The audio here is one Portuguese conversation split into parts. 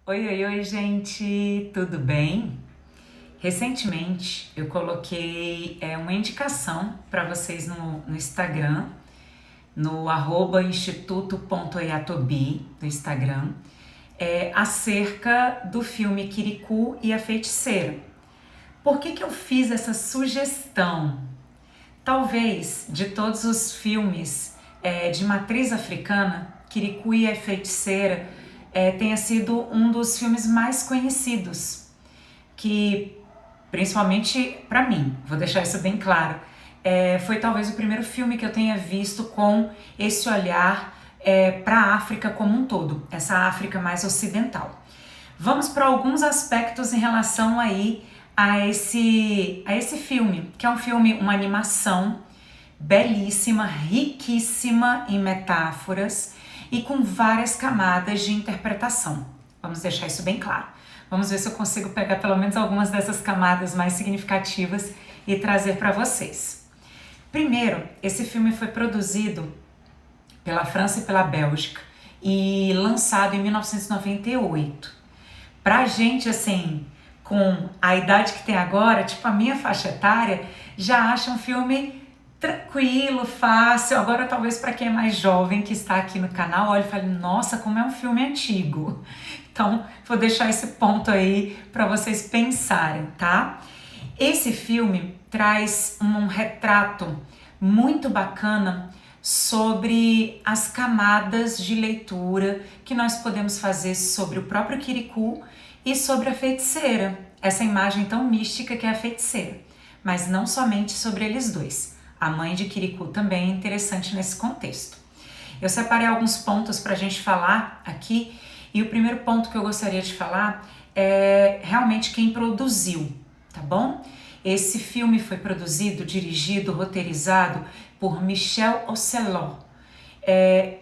Oi, oi, oi, gente, tudo bem? Recentemente eu coloquei uma indicação para vocês no Instagram, no @instituto.iatobi do Instagram, acerca do filme Kirikou e a Feiticeira. Por que eu fiz essa sugestão? Talvez de todos os filmes de matriz africana, Kirikou e a Feiticeira tenha sido um dos filmes mais conhecidos, que principalmente para mim, vou deixar isso bem claro, foi talvez o primeiro filme que eu tenha visto com esse olhar para a África como um todo, essa África mais ocidental. Vamos para alguns aspectos em relação aí a esse filme, que é um filme, uma animação belíssima, riquíssima em metáforas e com várias camadas de interpretação. Vamos deixar isso bem claro. Vamos ver se eu consigo pegar pelo menos algumas dessas camadas mais significativas e trazer para vocês. Primeiro, esse filme foi produzido pela França e pela Bélgica e lançado em 1998. Pra gente, assim, com a idade que tem agora, tipo a minha faixa etária, já acha um filme tranquilo, fácil. Agora, talvez para quem é mais jovem que está aqui no canal, olha e fale, nossa, como é um filme antigo. Então, vou deixar esse ponto aí para vocês pensarem, tá? Esse filme traz um retrato muito bacana sobre as camadas de leitura que nós podemos fazer sobre o próprio Kirikou e sobre a feiticeira, essa imagem tão mística que é a feiticeira, mas não somente sobre eles dois. A mãe de Kirikou também é interessante nesse contexto. Eu separei alguns pontos para a gente falar aqui, e o primeiro ponto que eu gostaria de falar é realmente quem produziu, tá bom? Esse filme foi produzido, dirigido, roteirizado por Michel Ocelot.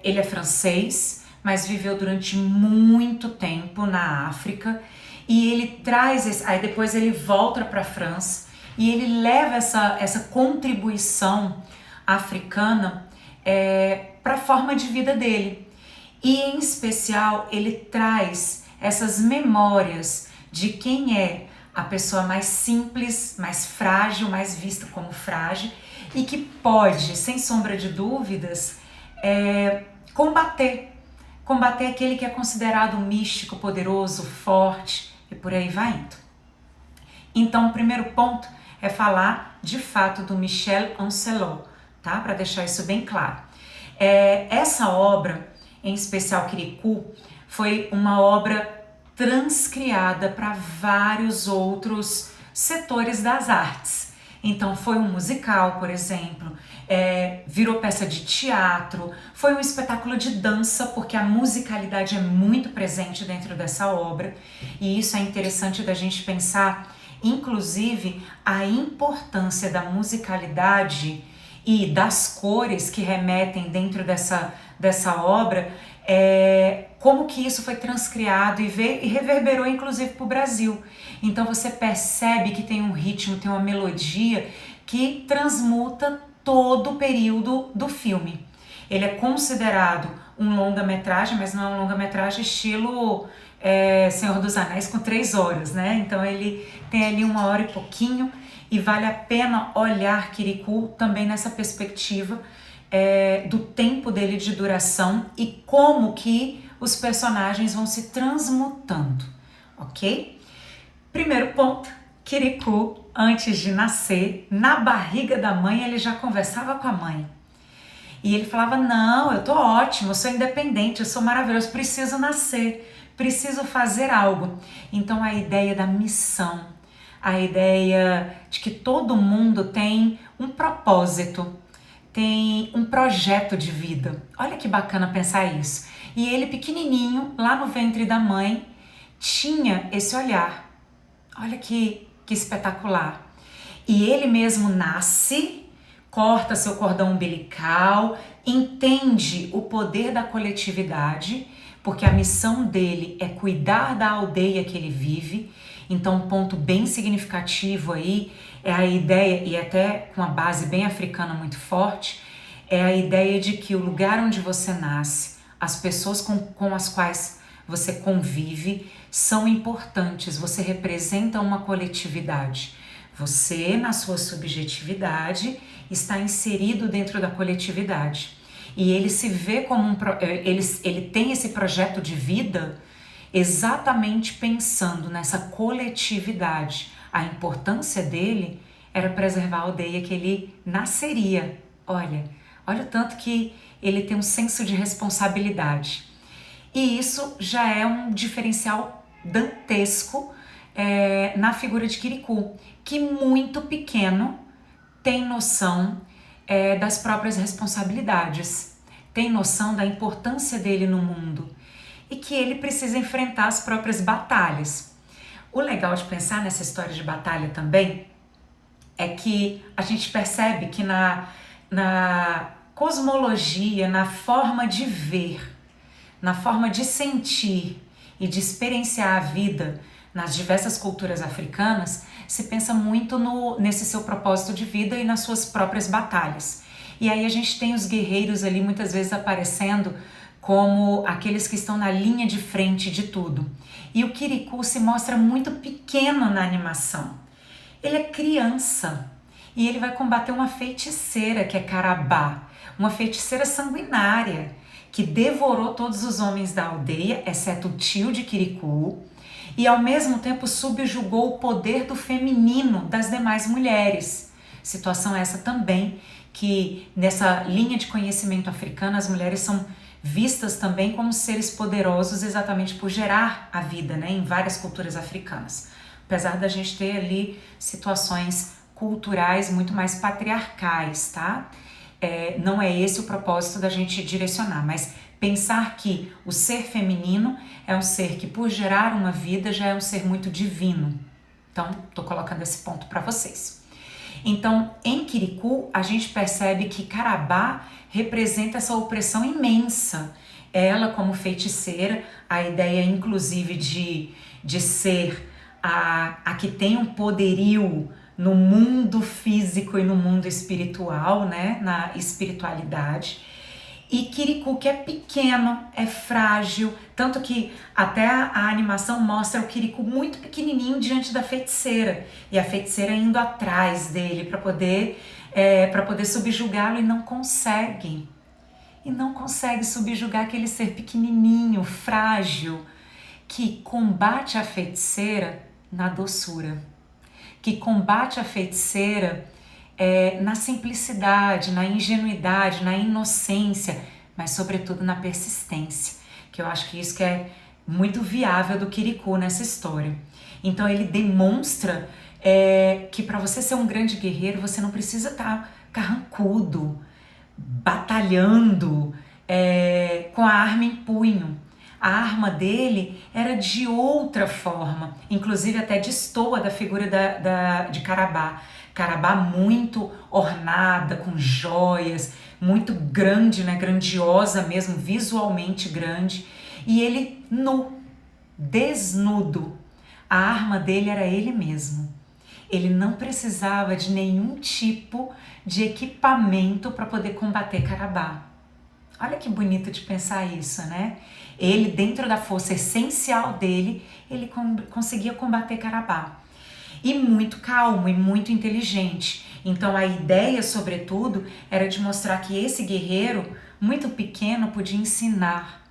Ele é francês, mas viveu durante muito tempo na África, e ele traz, aí depois ele volta para a França e ele leva essa contribuição africana para a forma de vida dele. E em especial ele traz essas memórias de quem é a pessoa mais simples, mais frágil, mais vista como frágil, e que pode, sem sombra de dúvidas, combater aquele que é considerado místico, poderoso, forte, e por aí vai indo. Então, o primeiro ponto é falar de fato do Michel Ocelot, tá? Para deixar isso bem claro. Essa obra, em especial Kirikou, foi uma obra transcriada para vários outros setores das artes. Então foi um musical, por exemplo, virou peça de teatro, foi um espetáculo de dança, porque a musicalidade é muito presente dentro dessa obra, e isso é interessante da gente pensar, inclusive, a importância da musicalidade e das cores que remetem dentro dessa obra, como que isso foi transcriado e reverberou inclusive para o Brasil. Então você percebe que tem um ritmo, tem uma melodia que transmuta todo o período do filme. Ele é considerado um longa-metragem, mas não é um longa-metragem estilo Senhor dos Anéis com 3 horas, né? Então ele tem ali 1 hora e pouquinho, e vale a pena olhar Kirikou também nessa perspectiva do tempo dele de duração e como que os personagens vão se transmutando, ok? Primeiro ponto, Kirikou, antes de nascer, na barriga da mãe, ele já conversava com a mãe. E ele falava, não, eu tô ótimo, eu sou independente, eu sou maravilhoso, preciso nascer, preciso fazer algo. Então a ideia da missão, a ideia de que todo mundo tem um propósito, tem um projeto de vida. Olha que bacana pensar isso. E ele pequenininho, lá no ventre da mãe, tinha esse olhar. Olha que espetacular. E ele mesmo nasce, corta seu cordão umbilical, entende o poder da coletividade, porque a missão dele é cuidar da aldeia que ele vive. Então, um ponto bem significativo aí é a ideia, e até com uma base bem africana muito forte, é a ideia de que o lugar onde você nasce, as pessoas com as quais você convive, são importantes, você representa uma coletividade. Você, na sua subjetividade, está inserido dentro da coletividade. E ele se vê como ele tem esse projeto de vida exatamente pensando nessa coletividade. A importância dele era preservar a aldeia que ele nasceria. Olha o tanto que ele tem um senso de responsabilidade. E isso já é um diferencial dantesco na figura de Kirikou, que muito pequeno tem noção das próprias responsabilidades, tem noção da importância dele no mundo e que ele precisa enfrentar as próprias batalhas. O legal de pensar nessa história de batalha também é que a gente percebe que na cosmologia, na forma de ver, na forma de sentir e de experienciar a vida nas diversas culturas africanas, se pensa muito nesse seu propósito de vida e nas suas próprias batalhas. E aí a gente tem os guerreiros ali muitas vezes aparecendo como aqueles que estão na linha de frente de tudo. E o Kirikou se mostra muito pequeno na animação. Ele é criança e ele vai combater uma feiticeira que é Karabá, uma feiticeira sanguinária que devorou todos os homens da aldeia, exceto o tio de Kirikou, e ao mesmo tempo subjugou o poder do feminino das demais mulheres. Situação essa também que nessa linha de conhecimento africana as mulheres são vistas também como seres poderosos exatamente por gerar a vida, né, em várias culturas africanas. Apesar da gente ter ali situações culturais muito mais patriarcais, tá? Não é esse o propósito da gente direcionar, mas pensar que o ser feminino é um ser que, por gerar uma vida, já é um ser muito divino. Então, tô colocando esse ponto para vocês. Então, em Kirikou, a gente percebe que Karabá representa essa opressão imensa. Ela, como feiticeira, a ideia inclusive de ser a que tem um poderio no mundo físico e no mundo espiritual, né? Na espiritualidade. E Kirikou, que é pequeno, é frágil, tanto que até a animação mostra o Kirikou muito pequenininho diante da feiticeira, e a feiticeira indo atrás dele para poder subjugá-lo, e não consegue. E não consegue subjugar aquele ser pequenininho, frágil, que combate a feiticeira na doçura, que combate a feiticeira na simplicidade, na ingenuidade, na inocência, mas sobretudo na persistência, que eu acho que isso que é muito viável do Kirikou nessa história. Então ele demonstra que para você ser um grande guerreiro, você não precisa estar carrancudo, batalhando com a arma em punho. A arma dele era de outra forma, inclusive até destoa da figura de Karabá. Karabá muito ornada, com joias, muito grande, né? Grandiosa mesmo, visualmente grande. E ele nu, desnudo. A arma dele era ele mesmo. Ele não precisava de nenhum tipo de equipamento para poder combater Karabá. Olha que bonito de pensar isso, né? Ele, dentro da força essencial dele, ele conseguia combater Karabá. E muito calmo e muito inteligente. Então a ideia, sobretudo, era de mostrar que esse guerreiro, muito pequeno, podia ensinar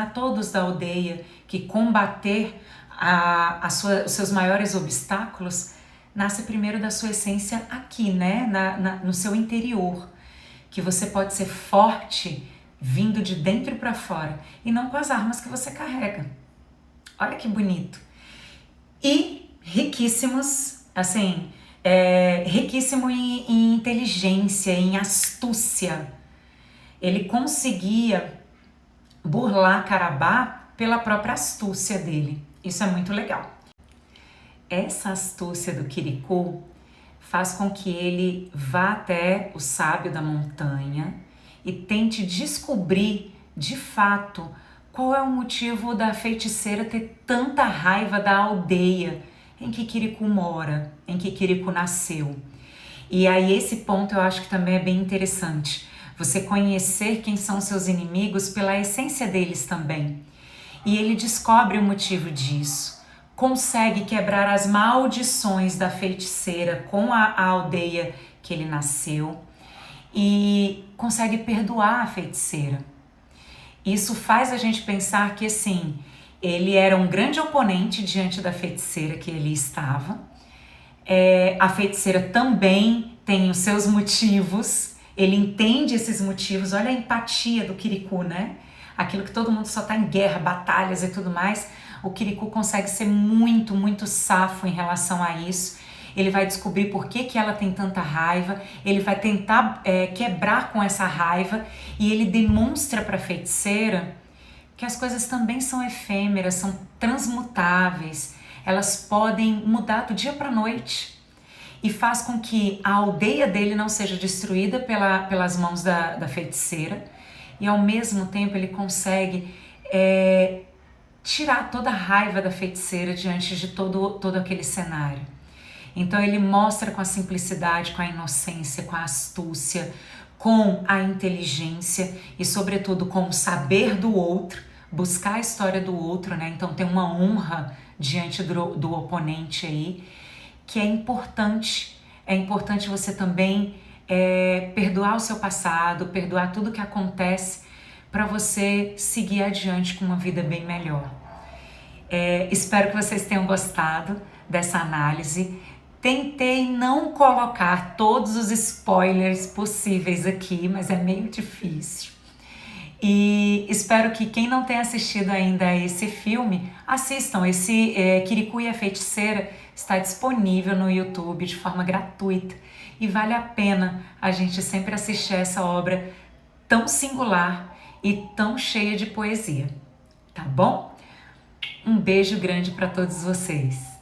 a todos da aldeia que combater os seus maiores obstáculos nasce primeiro da sua essência aqui, né? No seu interior. Que você pode ser forte vindo de dentro para fora e não com as armas que você carrega. Olha que bonito. E riquíssimos, assim, riquíssimo em inteligência, em astúcia. Ele conseguia burlar Karabá pela própria astúcia dele. Isso é muito legal. Essa astúcia do Kirikou faz com que ele vá até o sábio da montanha e tente descobrir, de fato, qual é o motivo da feiticeira ter tanta raiva da aldeia em que Kirikou mora, em que Kirikou nasceu. E aí esse ponto eu acho que também é bem interessante. Você conhecer quem são seus inimigos pela essência deles também. e ele descobre o motivo disso, consegue quebrar as maldições da feiticeira com a aldeia que ele nasceu e consegue perdoar a feiticeira. Isso faz a gente pensar que, assim, ele era um grande oponente diante da feiticeira que ele estava. A feiticeira também tem os seus motivos, ele entende esses motivos. Olha a empatia do Kirikou, né? Aquilo que todo mundo só tá em guerra, batalhas e tudo mais, o Kirikou consegue ser muito, muito safo em relação a isso. Ele vai descobrir por que ela tem tanta raiva, ele vai tentar quebrar com essa raiva, e ele demonstra para a feiticeira que as coisas também são efêmeras, são transmutáveis, elas podem mudar do dia para a noite, e faz com que a aldeia dele não seja destruída pelas mãos da feiticeira, e ao mesmo tempo ele consegue tirar toda a raiva da feiticeira diante de todo aquele cenário. Então ele mostra com a simplicidade, com a inocência, com a astúcia, com a inteligência e sobretudo com o saber do outro, buscar a história do outro, né? Então tem uma honra diante do oponente aí, que é importante. É importante você também perdoar o seu passado, perdoar tudo que acontece para você seguir adiante com uma vida bem melhor. Espero que vocês tenham gostado dessa análise. Tentei não colocar todos os spoilers possíveis aqui, mas é meio difícil. E espero que quem não tenha assistido ainda esse filme, assistam. Esse Kirikou e a Feiticeira está disponível no YouTube de forma gratuita. E vale a pena a gente sempre assistir essa obra tão singular e tão cheia de poesia. Tá bom? Um beijo grande para todos vocês.